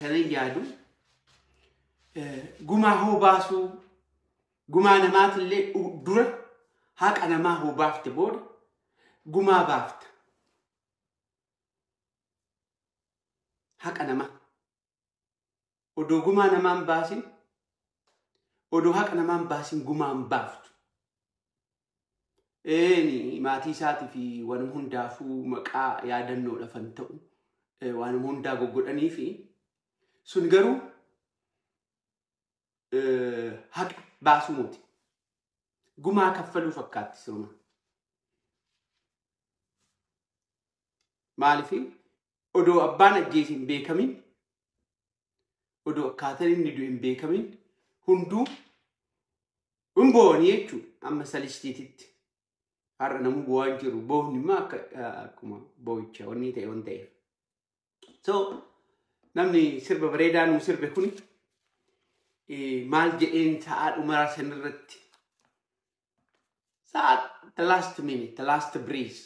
كان يادو جمع هو باسو جمع نمات اللي درة هاك أنا ما هو بافت بور جمع بافت هاك أنا ما ودو جمع نمان باسين ودو هاك أنا ما باسين جمع بافت إني ما تيساتي في ونمهن دافو مكا يادنو لفنتو ونمهن داغو قدني في سنجرو هاك باسو موتي جمع كفلو فكات سرما مالفي ودو أبانا جيسين بيكمين ودو كاترين ندوين بيكمين هندو umbooni jechuun amma salistiititti har'a namu bu'aan jiru boonni ma akkuma boo'icha wanni ta'e waan ta'eef so namni sirba bareedaa nu sirbe kuni maal jedheen sa'aa dhumaa sanirratti sa'aa the last minute the last breeze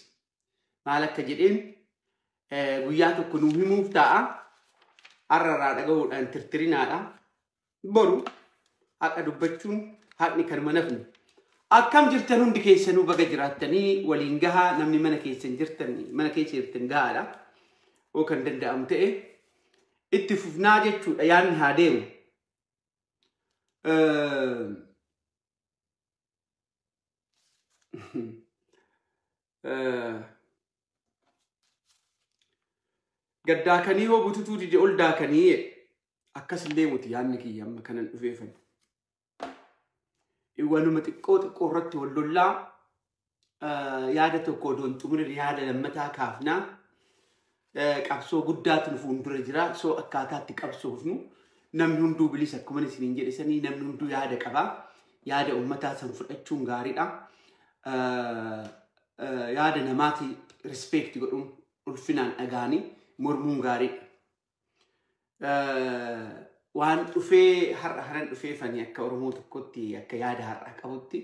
maal akka jedheen guyyaa tokko nu himuuf ta'a har'arraa dhaga'uudhaan tirtirinaadha boru haqa dubbachuun haaqni kan manafni akkam jirtan hundi keessanuu baga jiraattanii waliin gahaa namni mana keessan jirtanii mana keessa jirtan gahaadha oo kan danda'amu ta'e itti fufnaa jechuudha yaanni haa deemu gaddaakanii hoo bututuu dide ol daakanii akkas illee muti yaanni kiyya amma kanan dhufeefan wanuma xiqqoo irratti wallollaa yaada tokko doon xumure yaada lammataa kaafnaa qabsoo guddaatiin fuuldura jira soo akkaataatti qabsoofnu namni hunduu bilisa akkuma isiniin jedhisanii namni hunduu yaada qaba yaada ummataa san fudhachuun gaariidha yaada namaati respect godhuun ulfinaan dhagaanii mormuun gaariidha waan dhufee haran dhufee fani akka oromoo tokkotti akka yaada har'a qabutti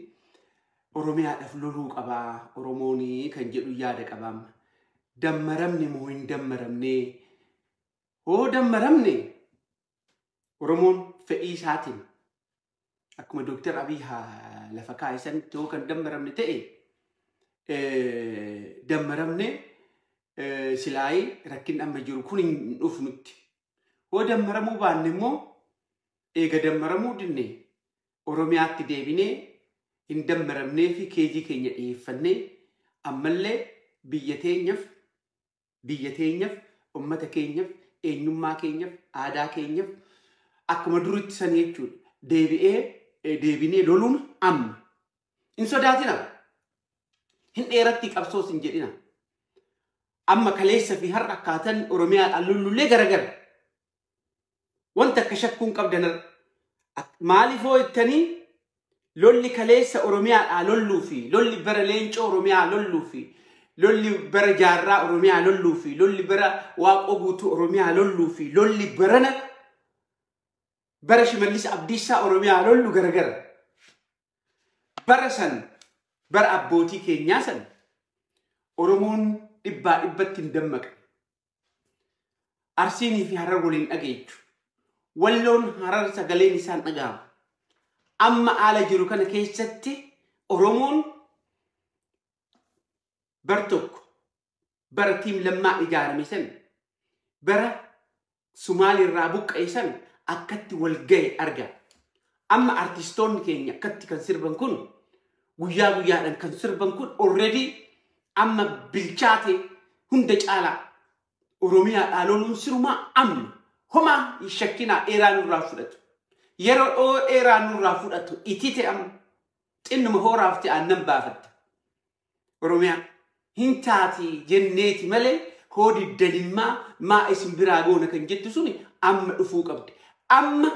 oromiyaadhaaf loluu qabaa oromooni kan jedhu yaada qabaam dammaramne moo hin dammaramne hoo dammaramne oromoon fedhii isaatiin akkuma Dr. Abiy lafa kaa'isan too kan dammaramne ta'e dammaramne silaayii rakkin amma jiru kun hin dhufnutti ودم مرمو بانمو إيجا دم مرمو دني أوروميات تديبيني إن دم مرمني في كيجي كينيا إيفني أمالي بيتين يف أمتا كينيف إنما كينيف آدا كينيف أكما دروت سنيتشول ديبيني لولون أم إنسو داتنا هن إيرتك أبسوس إنجرنا أما كليسا في هرقاتن أوروميات اللولو لغرغر وانت كشكون قبدنا مالي فوق التاني لولي كليسة أوروميا لولو في لولي برا لينش أوروميا لولو في لولي برا جارة أوروميا لولو في لولي برا واق أبوتو أوروميا لولو في لولي برنا برا شماليس أبديسا أوروميا لولو غرغر برا سن برا أبوتي كينيا سن أورومون إبا تندمك أرسيني في هرغولين أجيتو ولون هرر سجلين إنسان أجام أما على جروكنا كيستي أورومون برتوك برتيم لما إجارة مثلا برا سومالي الرابوك أيسان أكتي والجاي أرجع أما أرتستون كينيا كتي كان سيربان كون ويا كان سيربان كون already أما بالشاتي هندج على أوروميا ألون سيرما أم هما يشكينا إيران الرافضة يرو أو إيران الرافضة إتيتي أم إنما هو رافتي أنم بافت روميا هنتاتي جنيتي ملي هو دي دليل ما اسم براغونا كان جدو سوني أم أفوق أبدي أم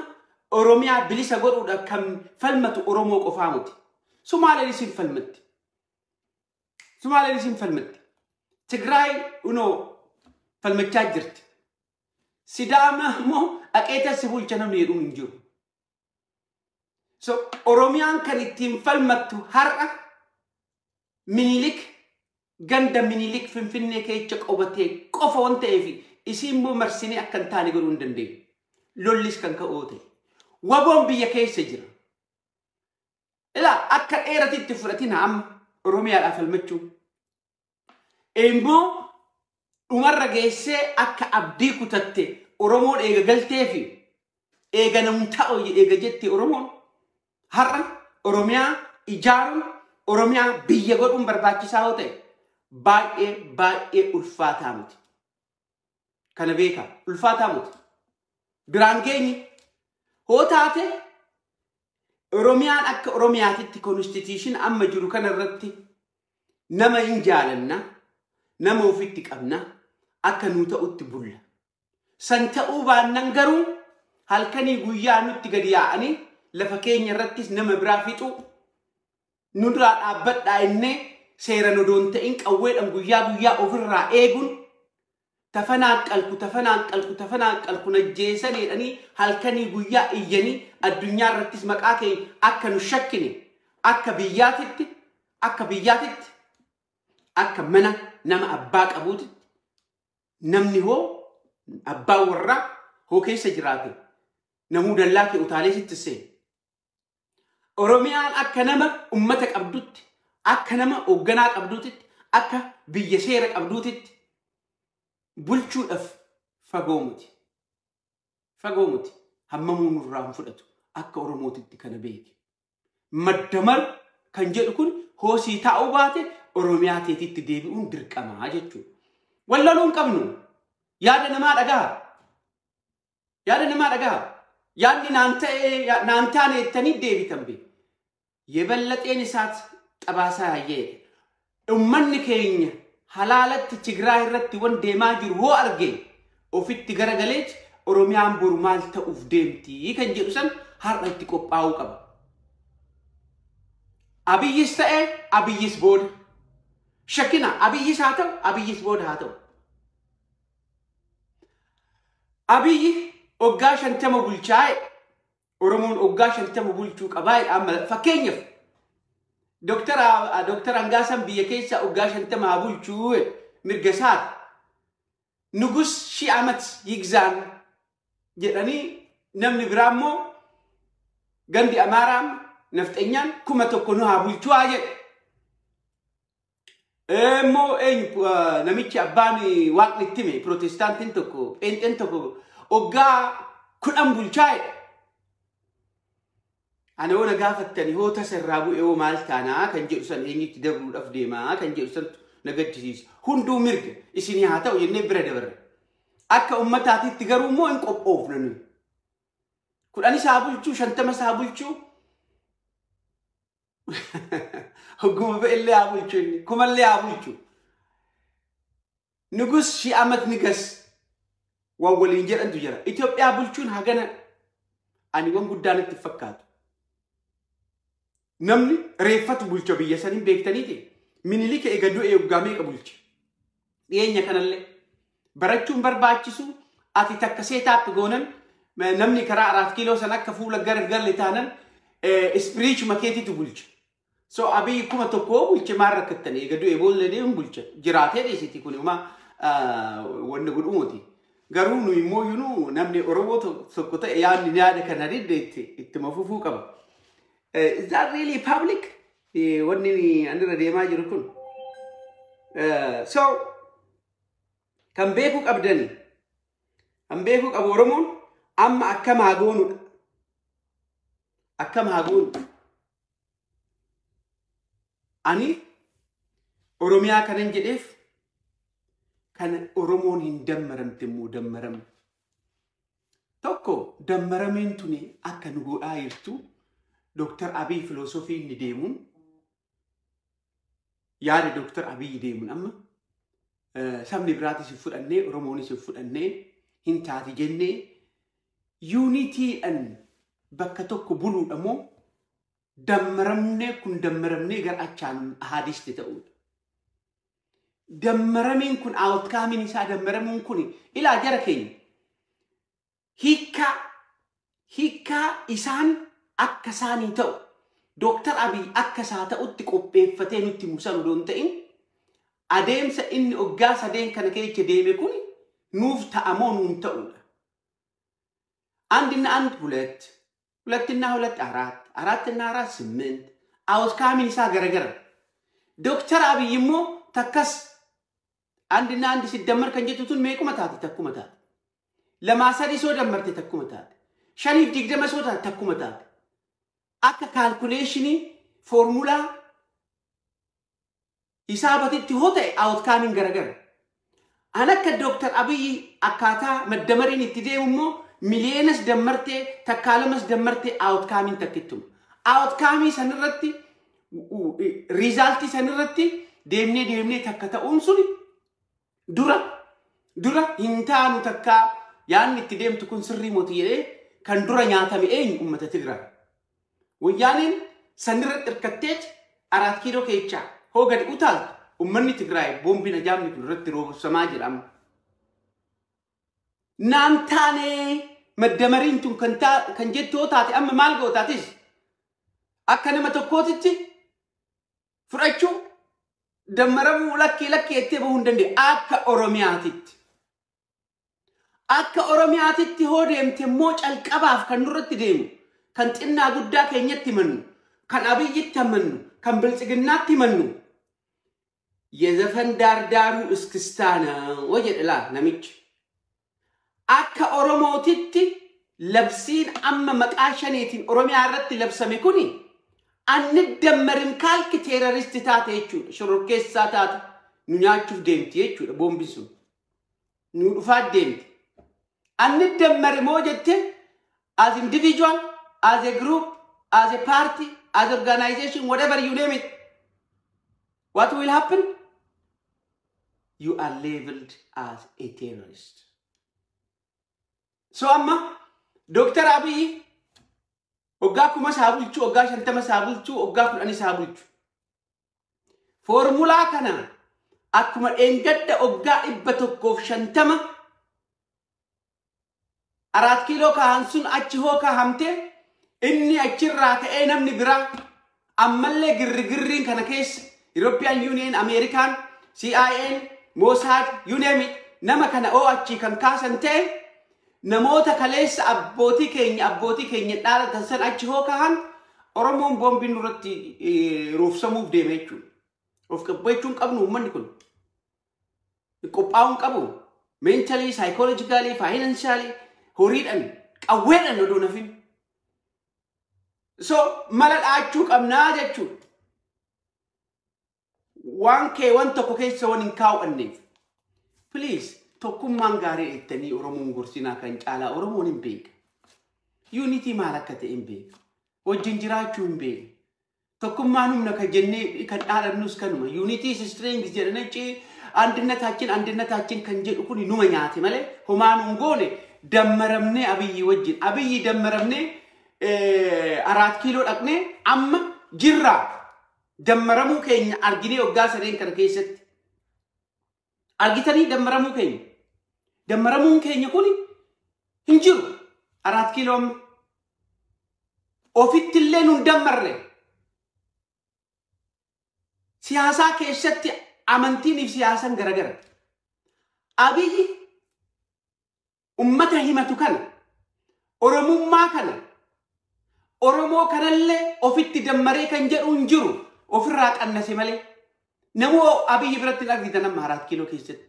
روميا بليسا قرؤ كم فلمة أوروموك أفامتي سومالي لسين فلمت تقراي ونو فلمتاجرت سيداما مو أكيدا سبول جنم يرون نجور so أوروميان كان فلمتو هرأ منيلك غندا منيلك فين كي تشك أوبتي كوفا وانتي في اسم مو مرسيني أكن تاني قرون دندي lollis kan ka'oote. Waboon biyya keessa jira. Ilaa akka dheeratitti fudhatina amma Oromiyaadhaaf falmachuu. Immoo dhumarra geessee akka abdii kutatte Oromoon eega galtee fi eega namta'o eega jetti Oromoon har'a Oromiyaa ijaaruun Oromiyaa biyya godhuun barbaachisaa yoo ta'e baay'ee ulfaataa miti. Kana beekaa ulfaataa miti. Biraan geenye hoo taate Oromiyaan akka Oromiyaatitti constitution amma jiru kanarratti nama hin jaalanna nama ofitti qabna akka nu ta'utti bulla. San ta'uu baannan garuu halkanii guyyaa nutti gadi yaa'anii lafa keenya irrattis nama biraa fixu nu duraa dhaabbadhaa innee seera odoon ta'in qawweedhaan guyyaa ofirraa eeguun tafanaan qalku najjeesaniidhanii halkanii guyyaa iyyanii addunyaa irrattis maqaa keenya akka nu shakkine akka biyyaatitti akka mana nama abbaa qabuuti namni hoo abbaa warraa hoo keessa jiraate namuu dallaa kee utaalee sitti seen. Oromiyaan akka nama ummata qabdutti akka nama hoogganaa qabduutitti akka biyya seera qabduutitti bulchuudhaaf fagoo miti hammamuu nurraa hin fudhatu akka Oromootitti kana beeki. Maddamar kan jedhu kun hoosii taa'uu baate Oromiyaa teetitti deebi'uun dirqamaa jechuudha. Wallaluu hin qabnu yaada namaa dhagaha. Yaadni naan taane jettanii deebitan beeku. Yeballaxeen isaat xabaasaa yaayee ummanni keenya halaalatti Tigraay irratti wan deemaa jiru hoo argee ofitti garagaleet Oromiyaan boru maal ta'uuf deemti kan jedhu san har'a itti qophaa'uu qaba. Abiyyis ta'e abiyyis booda. Shakkina abiyyis haa ta'u abiyyis booda haa ta'u. Abiyyi oggaa 50 bulchaa'e Oromoon oggaa 50 bulchuu qabaa'e amma fakkeenyaaf Dr. Angaasan biyya keessa oggaa 50 haa bulchuu mirga isaati. Nugus shi amat yigzaan jedhanii namni biraa immoo gandi Amaaraan nafxeenyaan 1,000 nu haa bulchuu haa jedhe. Immoo namichi abbaan waaqni itti hime Protestaantiin tokko Pheenxeen tokko oggaa 10 bulchaa'e. Ana wona gaafattanii hoo tasarraa bu'ee hoo maal taanaa kan jedhu san eenyutti dabruudhaaf deemaa kan jedhu san nagaddisiisa. Hunduu mirga isinii haa ta'u jennee bira dabarre. Akka ummataatitti garuu immoo hin qophoofne nuyi. 10 isaa bulchuu 50 isaa bulchuu hogguma ba'ellee haa bulchuu inni kumallee haa bulchuu. Nugus shi amat nigas waan waliin jedhantu jira. Itoophiyaa bulchuun hagana ani waan guddaan itti fakkaatu. Namni reeffatu bulcha biyya saniin beektaniiti. Minilika eega du'ee waggaa meeqa bulche. Dhiyeenya kanallee barachuun barbaachisu ati takka seetaappi goonan namni karaa 4 kiiloo san akka fuula gargalle taanan ispiriichuma keetitu bulcha. So Abiyyi 1,000 bulche maal rakkattanii eega du'ee boolla deemuun bulcha. Jiraatee dheesiti kun uma wanni godhumuuti. Garuu nu immoo yunu namni Oromoo tokko ta'e yaada kana itti mafufuu qaba. Is that really public? What ni andira deemaa jiru kun. So kan beeku qabdani. Kan beeku qabu Oromoon amma akkam haa goonudha. Akkam haa goonu. Ani Oromiyaa kanan jedheef kan Oromoon hin dammaramte immoo dammaramu. Tokko dammarameen tuni akka nu godhaa jirtu. Dr. Abiy filosofii inni deemuun yaada Dr. Abiy deemuun amma sabni biraatis fudhannee Oromoonis fudhannee hin taati jennee unitiidhaan bakka tokko buluudha moo dammaramnee kun dammaramnee gara achaan haadisti ta'uudha. Dammarameen kun outcome isaa dammaramuun kun ilaa jara keenya hiikkaa isaan akka isaanii ta'u Dr. Abiy akka isaa ta'utti qopheeffatee nutti musan odoon ta'in adeemsa inni oggaa 3 kana keessa deeme kun nuuf ta'amoo nuun ta'uudha. አንድና አንድ ሁለት ሁለትና ሁለት አራት አራትና አራት ስምንት አውትካሚን ይሳ ገረገረ ዶክተር አብይሞ ተከስ አንድና አንድ ሲደመር ከንጀቱቱን ሜቁመታት ተኩመታት ለማሰሪ ሶ ደመርቴ ተኩመታት ሸሪፍ ዲግደመ ሶታ ተኩመታት አከ ካልኩሌሽኒ ፎርሙላ ሂሳበቲቲ ሆተ አውትካሚን ገረገረ አነከ ዶክተር አብይ አካታ መደመሪን ኢትዴውሞ ሚሊየንስ ደመርቴ ተካለመስ ደመርቴ አውትካሚን ተክቱም አውትካሚ ሰንረቲ ሪዛልቲ ሰንረቲ ደምኔ ተከተኡን ሱኒ dura hintaanu takka yaan itti deemtu kun sirrii moti jedhee kan dura nyaatame eenyu ummata Tigraay wayyaanin sanirratti irkatteet 4 kiiloo keechaa hoo gadi utaaltu ummanni Tigraay boombiin ajaa'ibni kun irratti roobsamaa jedhama naantaanee maddamariin tun kan jettoo taate amma maal gootaatis akka nama tokkootitti fudhachuu ደመረሙ ለኪ እቴ በሁንደንዴ አከ ኦሮሚያቲቲ ሆዴምቴ ሞጨል ቀባፍ ከንሩት ደሙ ከንጥና ጉዳ ከኘት ይመኑ ከን አብይት ተመኑ ከን ብልጽግናት ይመኑ የዘፈን ዳርዳሩ እስክስታና ወጀድላ ነምጭ አከ ኦሮሞቲቲ ለብሲን አመ መቃሸኔቲን ኦሮሚያ ረት ለብሰሜ ኩኒ አንደመርም ካልክ ቴሮሪስት ታቴቹ ሽሩርኬሳ ታት ኑኛቹፍ ደምቲ የቹ ቦምቢሱ ኑዱፋ ደምቲ አንደመርም ወጀቴ as individual as a group as a party as organization whatever you name it what will happen you are labeled as a terrorist so amma Dr. Abiy Ogga kuma sabulchu ogga shantama sabulchu ogga kudani sabulchu formula kana akkuma engadda ogga 150 4 kilo ka hansun achi ho ka hamte inni achirra ka namni bira ammalle girgirrin kana kes European Union American CIA Mossad you name it nama kana o achi kan kasante namoota kaleessa abbootii keenya dhaala tansan achi hoo kahan Oromoon boombiin irratti roofsamuuf deeme jechuudha. Of qabbachuun qabnu uummanni kun qophaa'uun qabu mentally, psychologically, financially horiidhaan qawweedhaan odoo nafin. So mala dhaachuu qabnaa jechuudha. Waan tokko keessa waan hin kaawwanneef. Please tokkummaan gaarii ettanii Oromoon gorsinaa kan caalaa Oromoon hin beeku. Unity maal akka ta'e hin beeku. Wajjin jiraachuu hin beeku. Tokkummaan humna kan jennee kan dhaadannus kanuma. Unity is strength jedhanii አንድነታችን kan jedhu kun numa nyaate malee homaan ungoone dammaramnee Abiyyi wajjin. Abiyyi dammaramnee 4 kiiloo dhaqnee amma jirra. Dammaramuu keenya arginee waggaa sadeen kana keessatti. Argitanii dammaramuu keenya. Dammaramuun keenya kun hin jiru 4 kiiloo ofitti illee nun dammarre siyaasaa keessatti amantiin fi siyaasan garagara Abiyyi ummata himatu kana oromummaa kana oromoo kanallee ofitti dammaree kan jedhu hin jiru ofirraa qannase malee namoo Abiyyi biratti argitan amma 4 kiiloo keessatti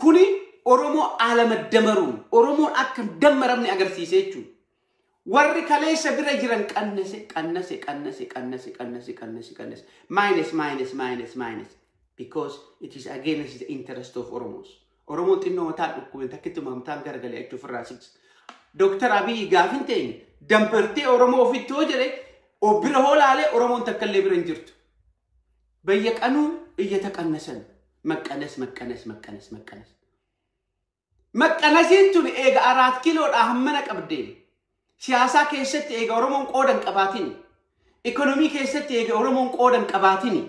kuni oromoo alamadamaruun oromoon akka dammaramne agarsiise jechuudha. Warri kaleessa bira jiran qannase minus because it is against the interest of Oromos. Oromo tinno mataan dhukkubeen takkitti mamtaan garagalee achuuf irraa six. Dr. Abiy gaafin ta'in dambartee Oromoo ofitti hoo jedhe obbira hoolaalee Oromoon takkallee bira hin jirtu. Bayya qanuu iyyata qannasan maqqanas. Maqqanasiin tun eega 4 kiiloodhaa hammana qabdee. Siyaasa keessatti eega Oromoon qoodan qabaatini. Ekonomii keessatti eega Oromoon qoodan qabaatini.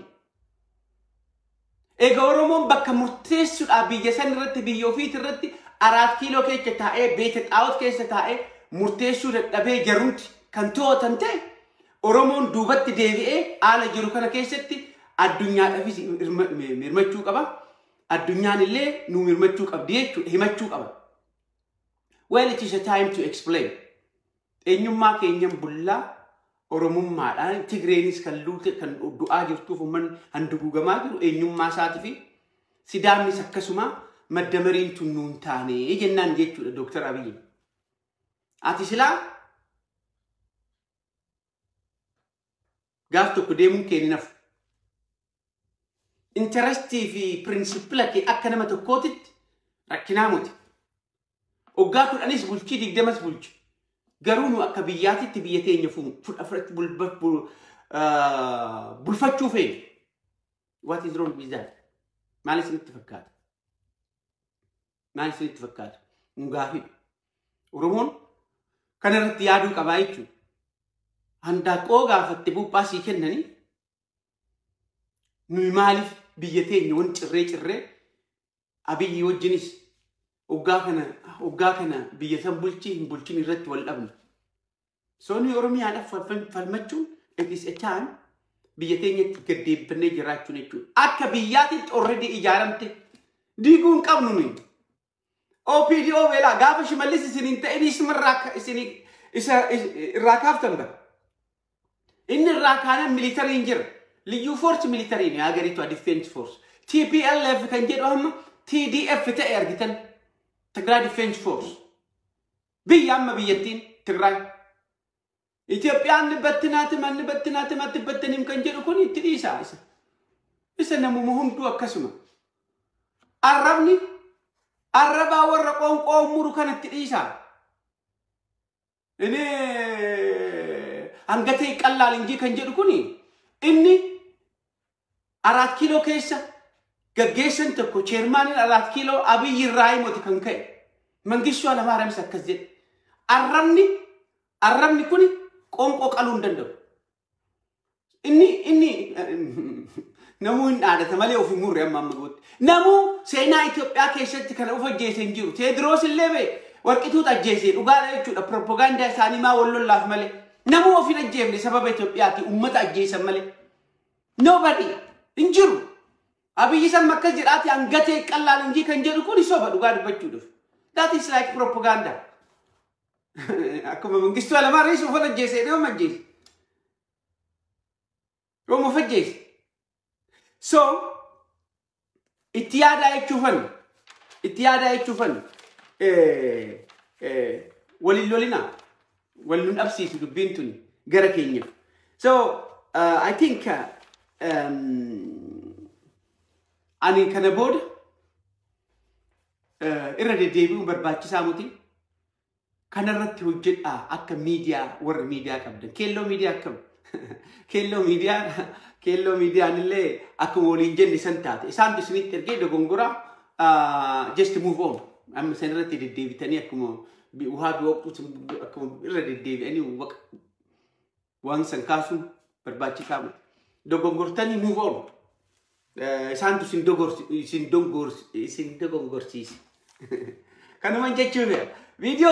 Eega Oromoon bakka murteessuudhaa biyya san irratti biyya ofiit irratti 4 kiiloo keessa taa'ee beete xaawot keessa taa'ee murteessuu dadhabee jaruuti kan to'atan ta'e Oromoon duubatti deebi'ee haala jiru kana keessatti addunyaadhaafis mirmachuu qaba. Addunyaan illee nu mirmachuu qabdi jechuudha himachuu qaba. Well, it is a time to explain. Eenyummaa keenyan bullaa Oromummaadhaan Tigreenis kan luute kan du'aa jirtuuf umman handugugamaa jiru eenyummaa isaatii fi Sidaamnis akkasuma maddamariin tunnuun taanee jennaan jechuudha Dr. Abiy. Ati silaa gaaf tokko deemuun keeninaaf interestii fi pirinsipila kee akka nama tokkootitti rakkinaa muti. Oggaa kudhanis bulchii 20 bulchi. Garuu nu akka biyyaatitti biyya teenya bulfachuu feene. What is wrong with that? Maal isinitti fakkaata? Maal isinitti fakkaata? Nu gaafii. Oromoon kana irratti yaaduu qabaa jechuudha. Handaaqoo gaafatte buuphaa sii kennanii nuyi maaliif biyya teenya wan cirree Abiyyi wajjinis oggaa kana biyya san bulchii hin bulchin irratti wal dhabna. So nuyi Oromiyaadhaaf falmachuun it is a time biyya teenyatti gaddeeffannee jiraachuun jechuudha. Akka biyyaatitti already ijaaramte diiguu hin qabnu nuyi. OPDO beelaa gaafa Shimallis isiniin ta'in irraa kaaftan bara. Inni irraa kaanaan militariin jira. Liyyuu force militariin hagariitu defense force. TPLF kan jedhu amma TDF ta'e argitan. Tigray Defense Force. Biyya amma biyyattiin Tigray. Itoophiyaan battinaatim kan jedhu kun itti dhiisaa isa. Isa namuma hunduu akkasuma. Arrabaa warra qoonqoo muru kanatti dhiisaa. Inni hangatee qallaal injii kan jedhu kun inni 4 kiiloo keessa gaggeessan tokko chairmanin 4 kiiloo Abiy Irraayimoti kan ka'e. Mangistuu Alamaaram akkas jedhe. Arrabni kun qoonqoo qaluu hin danda'u. Inni namuu hin dhaadata malee of hin murre amma goote. Namuu seenaa Itoophiyaa keessatti kana of ajjeese hin jiru. Teediroos illee bee warqituut ajjeese dhugaadha jechuudha. Propagaandaa isaanii maa wal lollaaf malee. Namuu of hin ajjeefne sababa Itoophiyaati uummata ajjeesan malee. Nobody hin jiru. Abiy san makkas jedhaati hangatee qallaal injii kan jedhu kun soba dhugaa dubbachuudhaaf. That is like propaganda. Akkuma Mangistuu Alamaaram of ajjeese dhuma ajjeese. Dhuma ajjeese. So itti yaadaa jechuufan walin lolinaa wal nun dhabsiisu dubbiin tuni gara keenya. So I think ani kana booda irra deddeebi'uun barbaachisaa muti. Kanarratti hojjedhaa akka miidiyaa warra miidiyaa qabdan. Keelloo miidiyaa akkam? Keelloo miidiyaan illee akkuma waliin jenne san taate. Isaantu isinitti ergee dogongoraa just move on. Amma san irratti deddeebitanii akkuma waa biwaqtu akkuma irra deddeebi'anii waan san kaasuun barbaachisaa muti. Dogongortanii move on. Isaantu isin dogongorsiise. Kanuman jechuudha. Video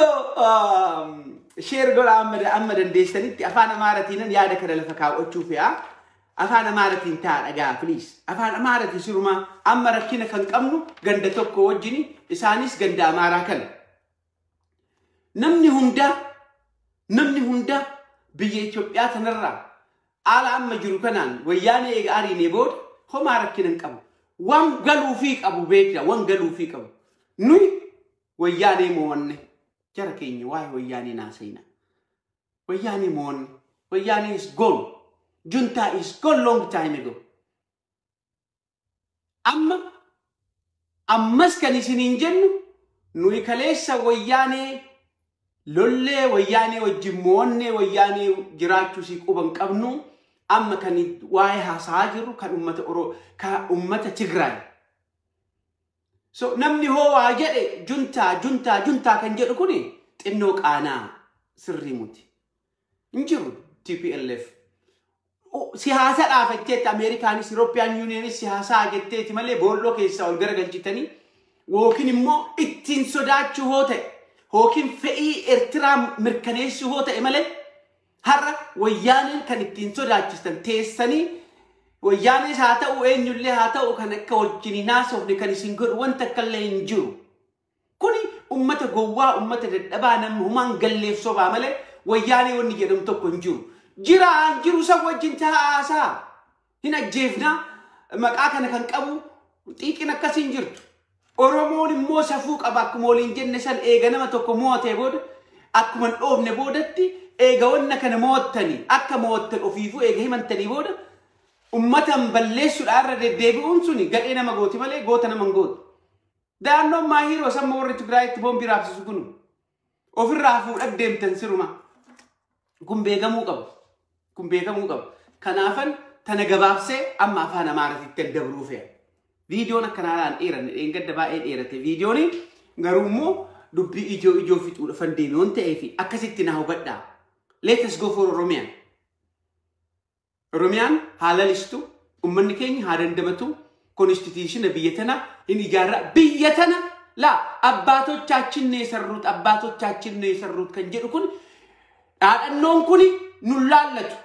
share godha amma dandeessanitti afaan Amaaratiin yaada kana lafa kaa'achuuf afaan Amaaratiin ta'a dhagaa please. Afaan Amaaratiin siruma amma rakkina kan qabnu ganda tokko wajjini isaanis ganda Amaaraa kana. Namni hunda biyya Itoophiyaa tanarraa ala amma jiru kanaan wayyaanee eega ariinee booda homaa rakkina hin qabu. Waan galuufii qabu beekna waan galuufii qabu. Nuyi wayyaanee mo'anne. Jara keenya waa'ee wayyaanee naasayna. Wayyaanee mo'anne. Wayyaanee is gone. Junta is gone long time ago. Ammas kan isiniin jennu nuyi kaleessa wayyaanee lollee wayyaanee wajjin mo'anne wayyaanee jiraachuu si quban qabnu amma kan waa'ee haasaa jiru kan ummata Tigraay. So namni hoo jedhe junta kan jedhu kuni xinnoo qaanaa sirrii muti. Injiru TPLF. Siyaasa dhaafacheetti Ameerikaanis European Unionis siyaasaa jetteeti malee boolloo keessaa ol garagalchitanii yookiin immoo ittiin sodaachuu hoo ta'e yookiin fe'ii Eertiraa mirkaneessuu hoo ta'e malee har'a wayyaaneen kan ittiin sodaachistan teessanii wayyaanee haa ta'u eenyullee haa ta'u kan akka wajjin naasofne kan isin godhu wanta akkallee hin jiru. Kuni ummata gowwaa ummata dadhabaa nam humaan galleef sobaa malee wayyaanee wanni jedhamu tokko hin jiru. Jiru isa wajjin taa'aasaa hin ajjeefna maqaa kana kan qabu xiiqin akkasiin jirtu. Oromoon immoo safuu qaba akkuma waliin jenne san eega nama tokko mootee booda akkuma dhoofne boodatti eega wanna kana moottanii akka moottan ofiifuu eega himantanii booda ummatan balleessuudhaan irra deddeebi'uun suni gadhee nama gooti malee goota nama hin gootu. Daannoon Maahiroo samma warri Tigraayitti boombii raabsisu kun ofirraa fuudhag deemtan siruma. Kun beekamuu qaba. Kanaafan tana gabaabsee amma afaan Amaaraatti dabruu fe'a. Viidiyoon akkanaan dheeranne dheengadda baay'ee dheerate viidiyoon garuu immoo dubbii ijoo fixuudhaaf deeme waan ta'eef akkasitti na hubadhaa. Let us go for Oromiyaan. Oromiyaan haala listu ummanni keenya haa dandamatu konstitutiishina biyya tana hin ijaarra biyya tana la abbaatochaachin ne sarruut kan jedhu kun dhaadhannoon kun nun laallatu.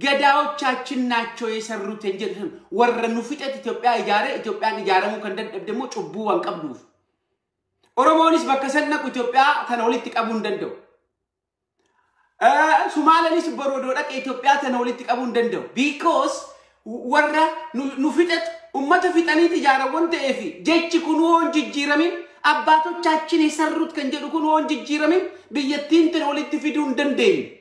Gadaa'ochaachin naachoo የሰሩት እንጂ ወረ nu fixet Itoophiyaan ijaaramuu kan dadhabdemo cubbuu waan qabduuf. Oromoonis bakka sanna Itoophiyaa kana walitti qabuu hin danda'u. Sumaalaanis baroodoo dhaqee Itoophiyaa kana walitti qabuu hin danda'u. Because warra nu fixet ummata fixaniit ijaarawwan ta'eef jechi kun woon jijjiiramin abbaatochaachin የሰሩት kan jedhu kun woon jijjiiramin biyyattiin tan walitti fiduu hin dandeenye.